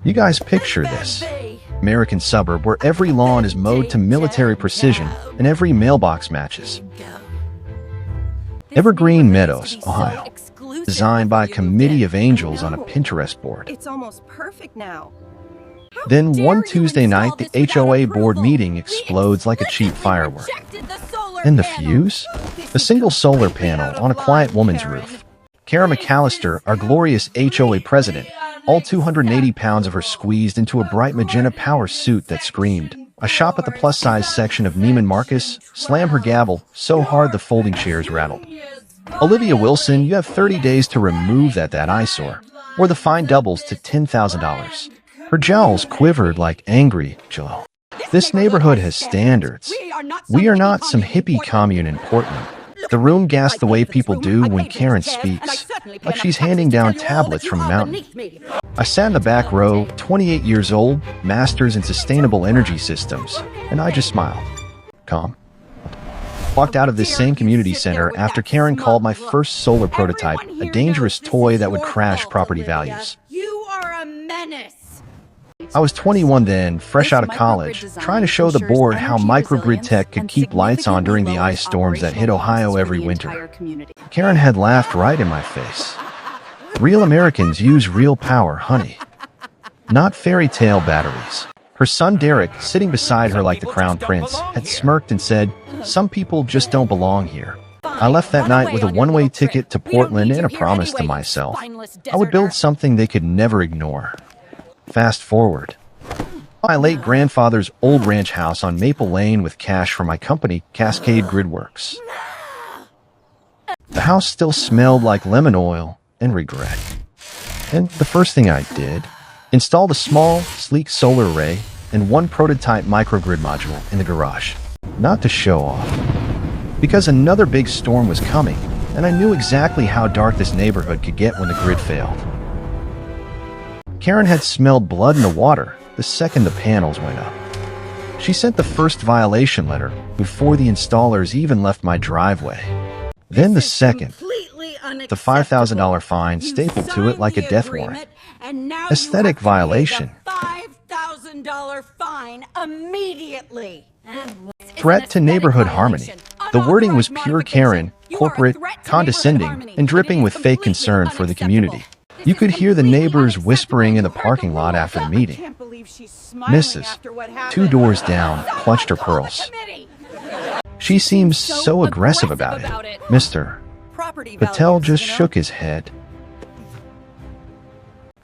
You guys picture this American suburb where every lawn is mowed to military precision and every mailbox matches. Evergreen Meadows, Ohio. Designed by a committee of angels on a Pinterest board. It's almost perfect now. Then one Tuesday night, the HOA board meeting explodes like a cheap firework. And the fuse? A single solar panel on a quiet woman's roof. Kara McAllister, our glorious HOA president, all 280 pounds of her squeezed into a bright magenta power suit that screamed. I shop at the plus-size section of Neiman Marcus, slam her gavel so hard the folding chairs rattled. Olivia Wilson, you have 30 days to remove that eyesore, or the fine doubles to $10,000. Her jowls quivered like angry jello. This neighborhood has standards. We are not some hippie commune in Portland. The room gasped the way people do when Karen speaks, like she's handing down tablets from a mountain. I sat in the back row, 28 years old, masters in sustainable energy systems, and I just smiled. Calm. Walked out of this same community center after Karen called my first solar prototype a dangerous toy that would crash property values. You are a menace. I was 21 then, fresh out of college, trying to show the board how microgrid tech could keep lights on during the ice storms that hit Ohio every winter. Karen had laughed right in my face. Real Americans use real power, honey. Not fairy tale batteries. Her son Derek, sitting beside her like the crown prince, had smirked and said, "Some people just don't belong here." I left that night with a one-way ticket to Portland and a promise to myself. I would build something they could never ignore. Fast forward. My late grandfather's old ranch house on Maple Lane with cash from my company, Cascade Gridworks. The house still smelled like lemon oil and regret. And the first thing I did, installed a small, sleek solar array and one prototype microgrid module in the garage. Not to show off, because another big storm was coming, and I knew exactly how dark this neighborhood could get when the grid failed. Karen had smelled blood in the water the second the panels went up. She sent the first violation letter before the installers even left my driveway. Then the second, the $5,000 fine stapled to it like a death warrant. Aesthetic violation. $5,000 fine immediately. Threat to neighborhood harmony. The wording was pure Karen, corporate, condescending, and dripping with fake concern for the community. You could hear the neighbors whispering in the parking lot after the meeting. Mrs., 2 doors down, clutched her pearls. She seems so aggressive about it. Mr. Patel just shook his head.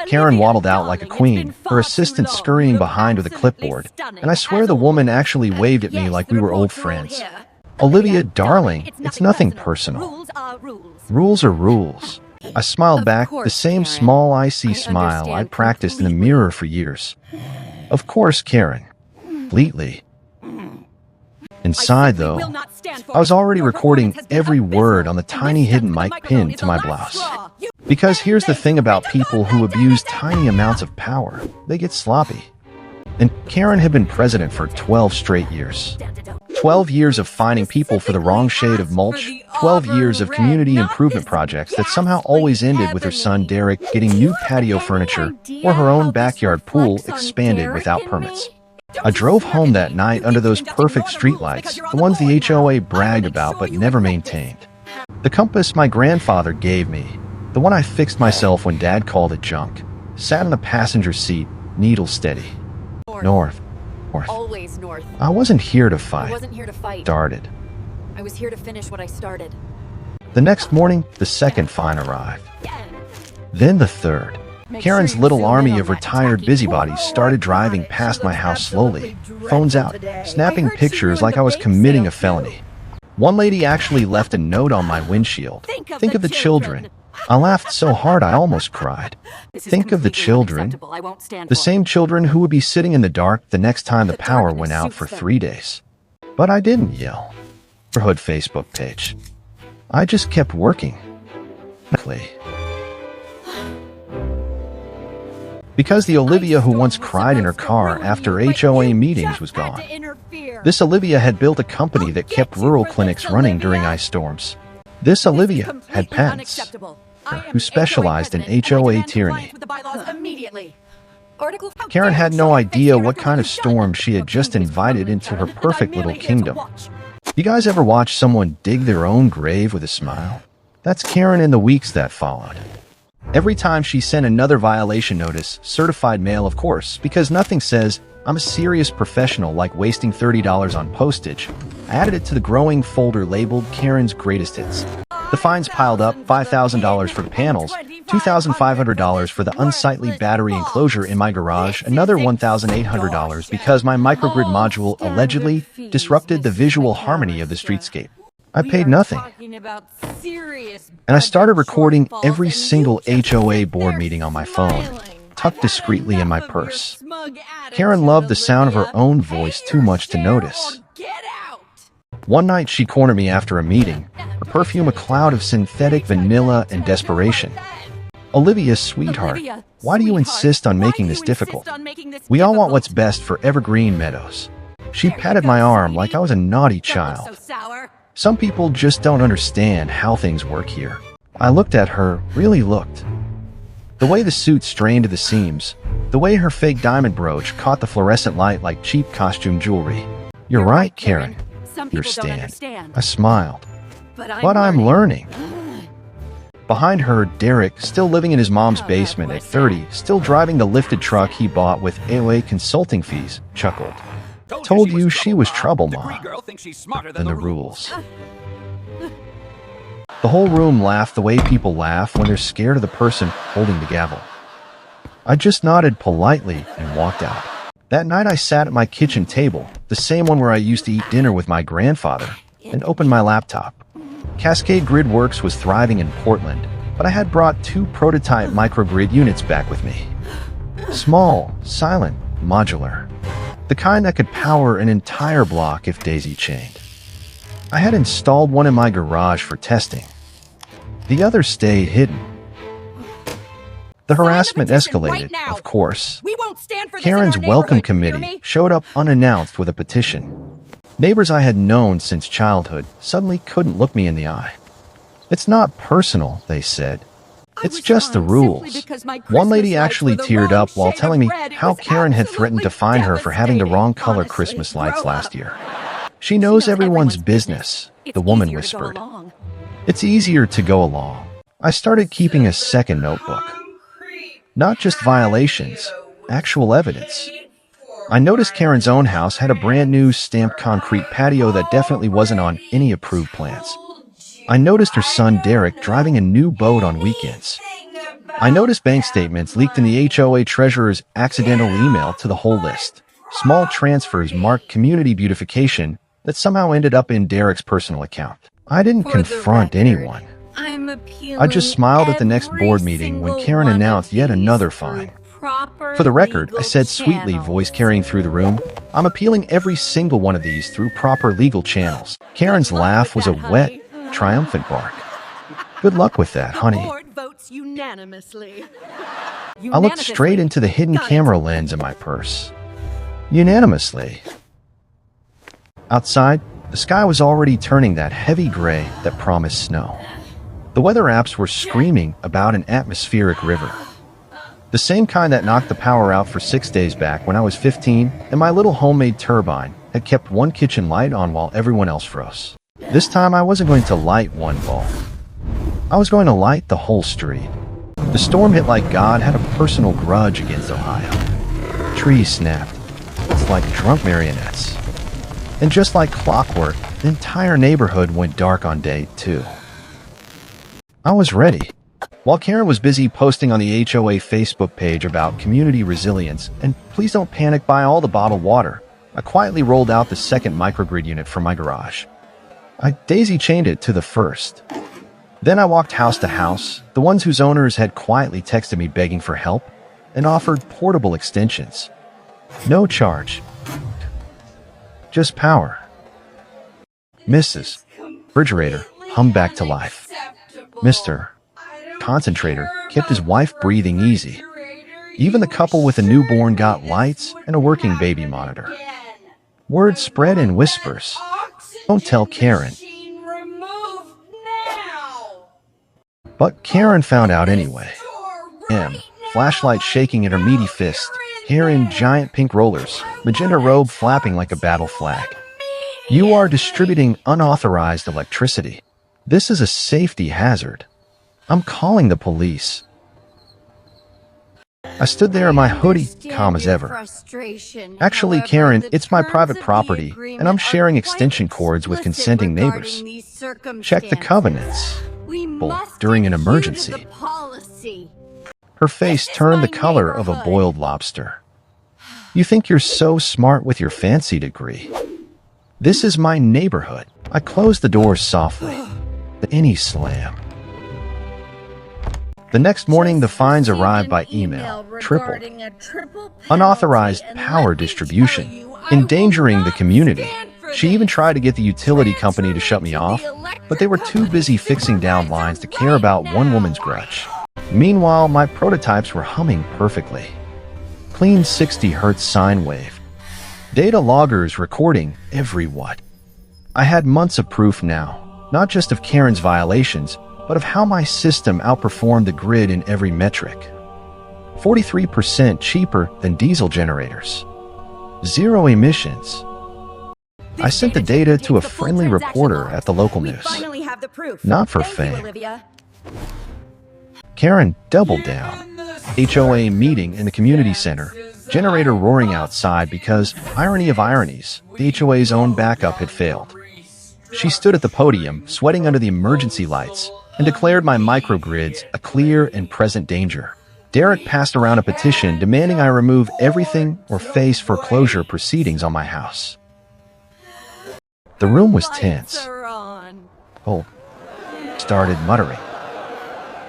Karen waddled out like a queen, her assistant scurrying behind with a clipboard, and I swear the woman actually waved at me like we were old friends. Olivia, darling, it's nothing personal. Rules are rules. I smiled back, the same small icy smile I'd practiced in the mirror for years. Of course, Karen. Completely. Inside, though, I was already recording every word on the tiny hidden mic pinned to my blouse. Because here's the thing about people who abuse tiny amounts of power. They get sloppy. And Karen had been president for 12 straight years. 12 years of fining people for the wrong shade of mulch, 12 years of community improvement projects that somehow always ended with her son Derek getting new patio furniture or her own backyard pool expanded without permits. I drove home that night under those perfect streetlights, the ones the HOA bragged about but never maintained. The compass my grandfather gave me, the one I fixed myself when Dad called it junk, sat in the passenger seat, needle steady. North. Always north. I wasn't here to fight. I wasn't here to fight. Started. I was here to finish what I started. The next morning, the second fine arrived. Then the third. Karen's little army of retired busybodies started driving past my house slowly, phones out, snapping pictures like I was committing a felony. One lady actually left a note on my windshield. Think of the children. I laughed so hard I almost cried. Think of the children. The same children who would be sitting in the dark the next time the power went out for 3 days. But I didn't yell. Neighborhood Facebook page. I just kept working. Because the Olivia who once cried in her car after HOA meetings was gone. This Olivia had built a company that kept rural clinics running during ice storms. This Olivia had patents, who specialized in HOA tyranny. Article. Karen had no idea what kind of storm she had just invited into her perfect little kingdom. You guys ever watch someone dig their own grave with a smile? That's Karen in the weeks that followed. Every time she sent another violation notice, certified mail of course, because nothing says, I'm a serious professional like wasting $30 on postage, I added it to the growing folder labeled Karen's Greatest Hits. The fines piled up: $5,000 for the panels, $2,500 for the unsightly battery enclosure in my garage, another $1,800 because my microgrid module allegedly disrupted the visual harmony of the streetscape. I paid nothing. And I started recording every single HOA board meeting on my phone, tucked discreetly in my purse. Karen loved the sound of her own voice too much to notice. One night she cornered me after a meeting, her perfume a cloud of synthetic vanilla and desperation. Olivia, sweetheart, why do you insist on making this difficult? We all want what's best for Evergreen Meadows. She patted my arm like I was a naughty child. Some people just don't understand how things work here. I looked at her, really looked. The way the suit strained to the seams, the way her fake diamond brooch caught the fluorescent light like cheap costume jewelry. You're right, Karen. Your stand. I smiled. But I'm learning. Behind her, Derek, still living in his mom's basement at 30, still driving the lifted truck he bought with HOA consulting fees, chuckled. Told you she was trouble, Ma. And the rules. The whole room laughed the way people laugh when they're scared of the person holding the gavel. I just nodded politely and walked out. That night I sat at my kitchen table, the same one where I used to eat dinner with my grandfather, and opened my laptop. Cascade Grid Works was thriving in Portland, but I had brought 2 prototype microgrid units back with me. Small, silent, modular. The kind that could power an entire block if daisy-chained. I had installed one in my garage for testing. The other stayed hidden. The harassment escalated, of course. Karen's welcome committee showed up unannounced with a petition. Neighbors I had known since childhood suddenly couldn't look me in the eye. It's not personal, they said. It's just the rules. One lady actually teared up while telling me how Karen had threatened to fine her for having the wrong color Christmas lights last year. She knows everyone's business, the woman whispered. It's easier to go along. I started keeping a second notebook. Not just violations, actual evidence. I noticed Karen's own house had a brand new stamped concrete patio that definitely wasn't on any approved plans. I noticed her son Derek driving a new boat on weekends. I noticed bank statements leaked in the HOA treasurer's accidental email to the whole list. Small transfers marked community beautification that somehow ended up in Derek's personal account. I didn't confront anyone. I just smiled at the next board meeting when Karen announced yet another fine. For the record, I said sweetly, voice carrying through the room, I'm appealing every single one of these through proper legal channels. Karen's laugh was a wet, triumphant bark. Good luck with that, honey. I looked straight into the hidden camera lens in my purse. Unanimously. Outside, the sky was already turning that heavy gray that promised snow. The weather apps were screaming about an atmospheric river. The same kind that knocked the power out for 6 days back when I was 15, and my little homemade turbine had kept one kitchen light on while everyone else froze. This time I wasn't going to light one bulb. I was going to light the whole street. The storm hit like God had a personal grudge against Ohio. Trees snapped. It's like drunk marionettes. And just like clockwork, the entire neighborhood went dark on day 2. I was ready. While Karen was busy posting on the HOA Facebook page about community resilience and please don't panic buy all the bottled water, I quietly rolled out the second microgrid unit from my garage. I daisy-chained it to the first. Then I walked house to house, the ones whose owners had quietly texted me begging for help, and offered portable extensions. No charge. Just power. Mrs. Refrigerator hummed back to life. Mr. Concentrator kept his wife breathing easy. Even the couple with a newborn got lights and a working baby monitor. Word spread in whispers. Don't tell Karen. But Karen found out anyway. Flashlight shaking in her meaty fist, hair in giant pink rollers, magenta robe flapping like a battle flag. You are distributing unauthorized electricity. This is a safety hazard. I'm calling the police. I stood there in my hoodie, calm as ever. Actually, Karen, it's my private property, and I'm sharing extension cords with consenting neighbors. Check the covenants. During an emergency. Her face turned the color of a boiled lobster. You think you're so smart with your fancy degree. This is my neighborhood. I closed the doors softly. Any slam. The next morning, the fines arrived by email, tripled. Unauthorized power distribution, endangering the community. She even tried to get the utility company to shut me off, but they were too busy fixing down lines to care about one woman's grudge. Meanwhile, my prototypes were humming perfectly. Clean 60 Hz sine wave. Data loggers recording every watt. I had months of proof now, not just of Karen's violations, but of how my system outperformed the grid in every metric. 43% cheaper than diesel generators. Zero emissions. I sent the data to a friendly reporter at the local news. Not for fame. Karen doubled down. HOA meeting in the community center. Generator roaring outside because, irony of ironies, the HOA's own backup had failed. She stood at the podium, sweating under the emergency lights, and declared my microgrids a clear and present danger. Derek passed around a petition demanding I remove everything or face foreclosure proceedings on my house. The room was tense. Oh, started muttering.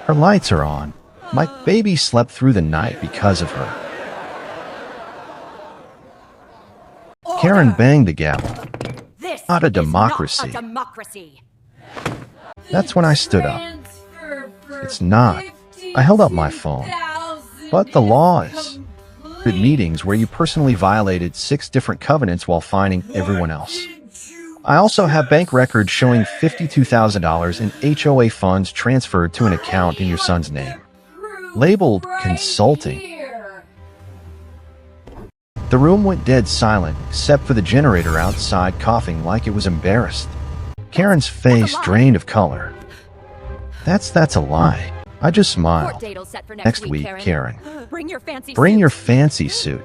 Her lights are on. My baby slept through the night because of her. Karen banged the gavel. Not a democracy. That's when I stood up. It's not. I held up my phone. But the law is. At meetings where you personally violated 6 different covenants while fining everyone else. I also have bank records showing $52,000 in HOA funds transferred to an account in your son's name. Labeled consulting. The room went dead silent, except for the generator outside coughing like it was embarrassed. Karen's face drained of color. That's a lie. I just smiled. Next week, Karen. Bring your fancy suit.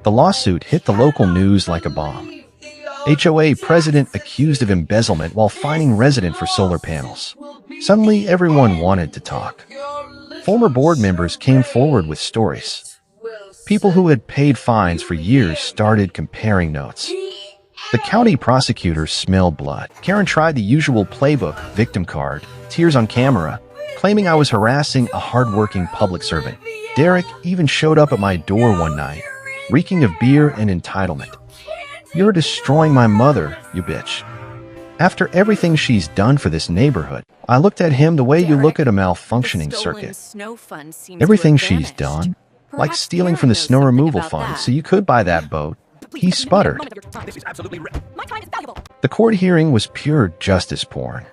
The lawsuit hit the local news like a bomb. HOA president accused of embezzlement while fining resident for solar panels. Suddenly, everyone wanted to talk. Former board members came forward with stories. People who had paid fines for years started comparing notes. The county prosecutor smelled blood. Karen tried the usual playbook, victim card, tears on camera, claiming I was harassing a hardworking public servant. Derek even showed up at my door one night, reeking of beer and entitlement. You're destroying my mother, you bitch. After everything she's done for this neighborhood, I looked at him the way you look at a malfunctioning circuit. Everything she's done? Like stealing from the snow removal fund so you could buy that boat. He sputtered. The court hearing was pure justice porn.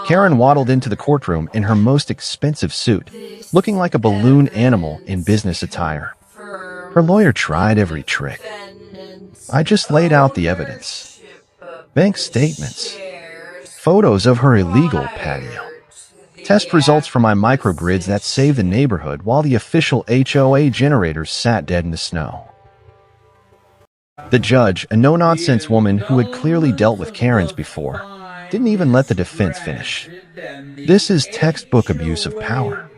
Karen waddled into the courtroom in her most expensive suit, looking like a balloon animal in business attire. Her lawyer tried every trick. I just laid out the evidence. Bank statements. Photos of her illegal patio. Test results from my microgrids that saved the neighborhood while the official HOA generators sat dead in the snow. The judge, a no-nonsense woman who had clearly dealt with Karens before, didn't even let the defense finish. This is textbook abuse of power.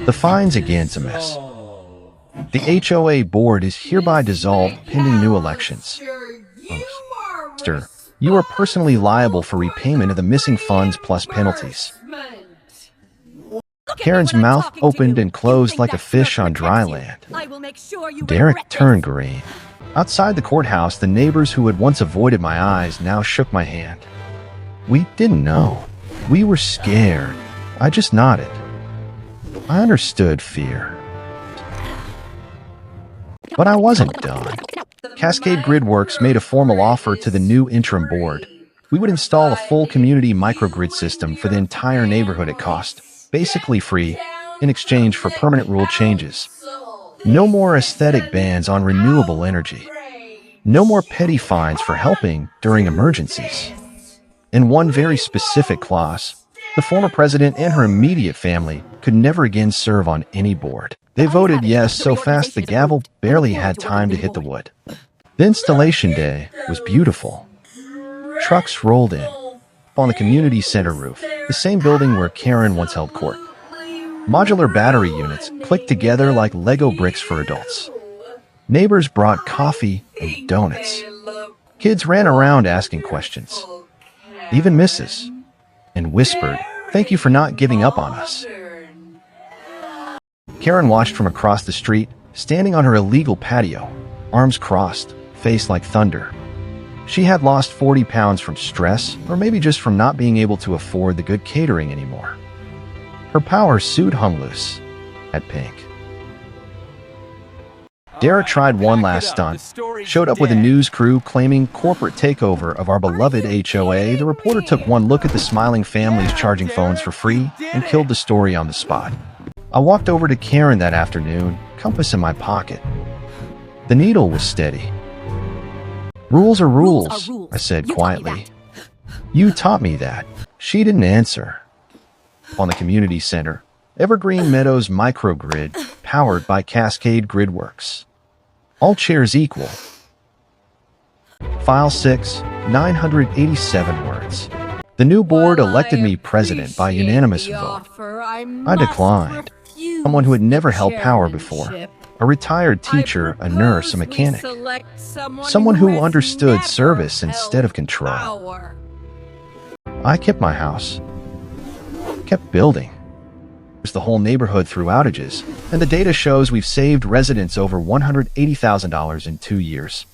The fines against a mess. The HOA board is hereby dissolved pending new elections. Sir, you are personally liable for repayment of the missing funds plus penalties. Karen's mouth opened and closed like a fish on dry land. Derek turned green. Outside the courthouse, the neighbors who had once avoided my eyes now shook my hand. We didn't know. We were scared. I just nodded. I understood fear. But I wasn't done. Cascade Gridworks made a formal offer to the new interim board. We would install a full community microgrid system for the entire neighborhood at cost, basically free, in exchange for permanent rule changes. No more aesthetic bans on renewable energy. No more petty fines for helping during emergencies. In one very specific clause, the former president and her immediate family could never again serve on any board. They voted yes so fast the gavel barely had time to hit the wood. The installation day was beautiful. Trucks rolled in on the community center roof, the same building where Karen once held court. Modular battery units clicked together like Lego bricks for adults. Neighbors brought coffee and donuts. Kids ran around asking questions. Even Mrs. and whispered, "Thank you for not giving up on us." Karen watched from across the street, standing on her illegal patio, arms crossed, face like thunder. She had lost 40 pounds from stress, or maybe just from not being able to afford the good catering anymore. Her power suit hung loose at Pink. Derek tried one last stunt, showed up with a news crew claiming corporate takeover of our beloved HOA. The reporter took one look at the smiling families charging phones for free and killed the story on the spot. I walked over to Karen that afternoon, compass in my pocket. The needle was steady. "Rules are rules," I said quietly. "You taught me that." She didn't answer. On the community center, Evergreen Meadows microgrid, powered by Cascade Gridworks. All chairs equal. File 6, 987 words. The new board elected me president by unanimous vote. I declined. Someone who had never held power before. A retired teacher, a nurse, a mechanic. Someone who understood service instead of control. I kept my house. Kept building. The whole neighborhood through outages, and the data shows we've saved residents over $180,000 in 2 years.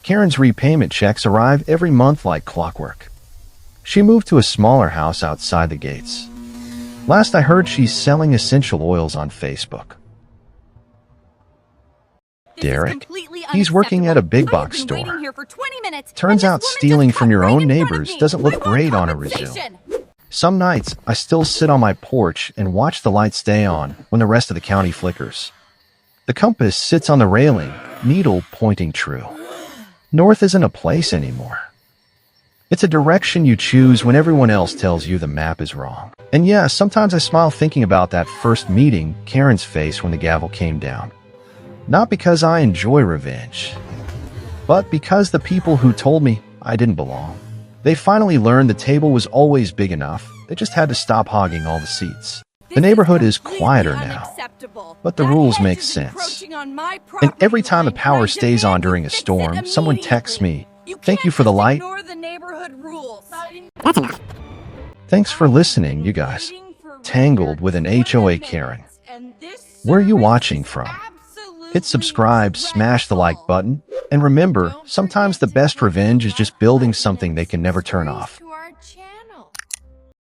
Karen's repayment checks arrive every month like clockwork. She moved to a smaller house outside the gates. Last I heard, she's selling essential oils on Facebook. Derek, he's working at a big box store. Turns out stealing from your own neighbors doesn't look great on a resume. Some nights, I still sit on my porch and watch the lights stay on when the rest of the county flickers. The compass sits on the railing, needle pointing true. North isn't a place anymore. It's a direction you choose when everyone else tells you the map is wrong. And yeah, sometimes I smile thinking about that first meeting, Karen's face when the gavel came down. Not because I enjoy revenge, but because the people who told me I didn't belong. They finally learned the table was always big enough. They just had to stop hogging all the seats. The neighborhood is quieter now, but the rules make sense. And every time the power stays on during a storm, someone texts me, "Thank you for the light." That's enough. Thanks for listening, you guys. Tangled with an HOA Karen. Where are you watching from? Hit subscribe, smash the like button, and remember, sometimes the best revenge is just building something they can never turn off.